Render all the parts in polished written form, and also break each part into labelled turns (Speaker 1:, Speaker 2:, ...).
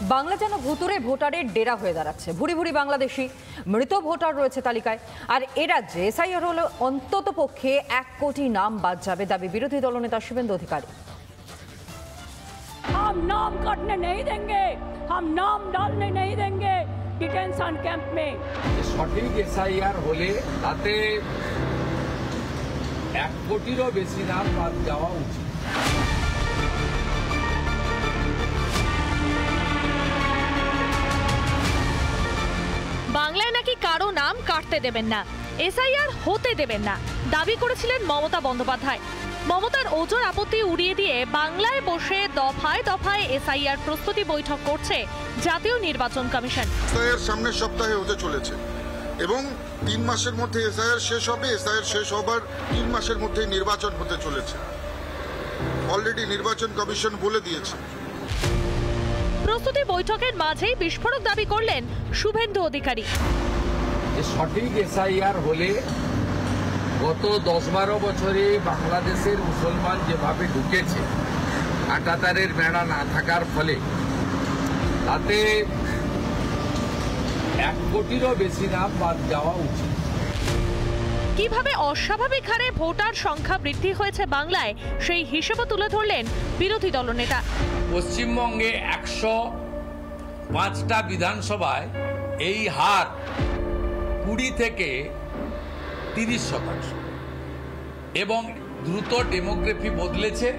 Speaker 1: বাংলা যেন ভুতুরে ভোটারের ডেরা হয়ে দাঁড়াচ্ছে। ভুরি ভুরি বাংলাদেশি মৃত ভোটার রয়েছে তালিকায়। আর এ রাজ্যে এসআইআর হলে অন্তত পক্ষে 1 কোটি নাম বাদ যাবে, দাবি বিরোধী দলনেতা শুভেন্দু অধিকারী।
Speaker 2: हम नाम काटने नहीं देंगे, हम नाम डालने नहीं देंगे डिटेंशन कैंप में।
Speaker 3: সঠিক এসআইআর হলে তাতে 1 কোটিরও বেশি নাম বাদ যাওয়া উচিত।
Speaker 4: বাংলায় নাকি কারো নাম কাটতে দেবেন না, এসআইআর হতে দেবেন না, দাবি করেছিলেন মমতা বন্দ্যোপাধ্যায়। মমতার ওজোর আপত্তি উড়িয়ে দিয়ে বাংলায় বসে দফায় দফায় এসআইআর প্রস্তুতি বৈঠক করছে জাতীয় নির্বাচন কমিশন।
Speaker 5: এসআইআর সামনের সপ্তাহে হতে চলেছে এবং 3 মাসের মধ্যে এসআইআর শেষ হবে। এসআইআর শেষ হবার 3 মাসের মধ্যে নির্বাচন হতে চলেছে। অলরেডি নির্বাচন কমিশন বলে দিয়েছে।
Speaker 4: প্রস্তুতি বৈঠকের মাঝেই বিস্ফোরক দাবি করলেন শুভেন্দু অধিকারী।
Speaker 3: সঠিক এসআইআর হলে গত 10-12 বছরে বাংলাদেশের মুসলমান যেভাবে ঢুকেছে, আটাতারের বেড়া না থাকার ফলে তাতে 1 কোটিরও বেশি নাম বাদ যাওয়া উচিত।
Speaker 4: কিভাবে অস্বাভাবিক হারে ভোটার সংখ্যা বৃদ্ধি হয়েছে বাংলায়, সেই হিসেবও তুলে ধরলেন বিরোধী দলনেতা।
Speaker 3: পশ্চিমবঙ্গে 105টা বিধানসভায় এই হার 20 থেকে 30% এবং দ্রুত ডেমোগ্রাফি বদলেছে।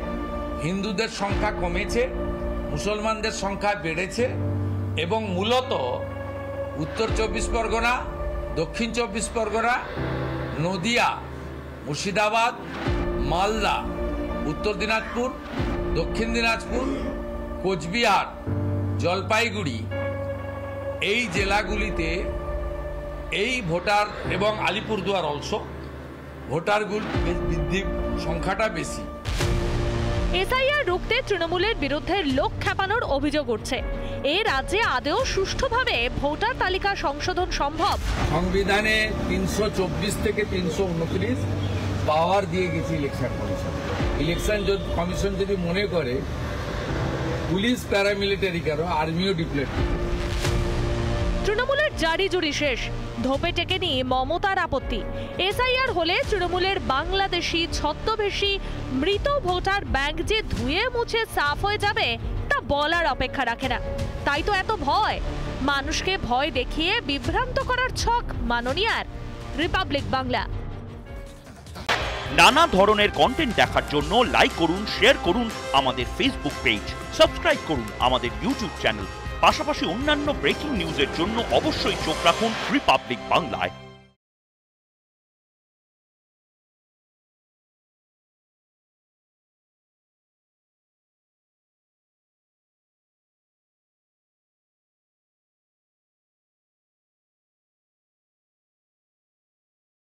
Speaker 3: হিন্দুদের সংখ্যা কমেছে, মুসলমানদের সংখ্যা বেড়েছে এবং মূলত উত্তর 24 পরগনা, দক্ষিণ 24 পরগনা, নদিয়া, মুর্শিদাবাদ, মালদা, উত্তর দিনাজপুর, দক্ষিণ দিনাজপুর, কোচবিহার, জলপাইগুড়ি এই জেলাগুলিতে এই ভোটার এবং আলিপুরদুয়ার অলসো ভোটারগুলো বৃদ্ধি সংখ্যাটা বেশি।
Speaker 4: এসআইআর রুখতে তৃণমূলের বিরুদ্ধে লোক খেপানোর অভিযোগ উঠছে। এই রাজ্যে আদৌ সুষ্ঠুভাবে ভোটার তালিকা সংশোধন সম্ভব?
Speaker 3: সংবিধানে 324 থেকে 329 পাওয়ার দিয়ে গেছে ইলেকশন কমিশন। ইলেকশন কমিশন যদি মনে করে পুলিশ প্যারামিলিটারি কেন, আর্মিও ডিপ্লয়েড।
Speaker 4: তৃণমূলের জারি জুরি শেষ, ধোপে টেকেনি মমতার আপত্তি। এসআইআর হলে তৃণমূলের বাংলাদেশি ছদ্মবেশী মৃত ভোটার ব্যাংক যে ধুয়ে মুছে সাফ হয়ে যাবে তা বলার অপেক্ষা রাখে না। তাই তো এত ভয়, মানুষকে ভয় দেখিয়ে বিভ্রান্ত করার ছক মাননীয়ার। রিপাবলিক বাংলা।
Speaker 6: নানা ধরনের কন্টেন্ট দেখার জন্য লাইক করুন, শেয়ার করুন আমাদের ফেসবুক পেজ, সাবস্ক্রাইব করুন আমাদের ইউটিউব চ্যানেল। পাশাপাশি অন্যান্য ব্রেকিং নিউজের জন্য অবশ্যই চোখ রাখুন রিপাবলিক বাংলায়।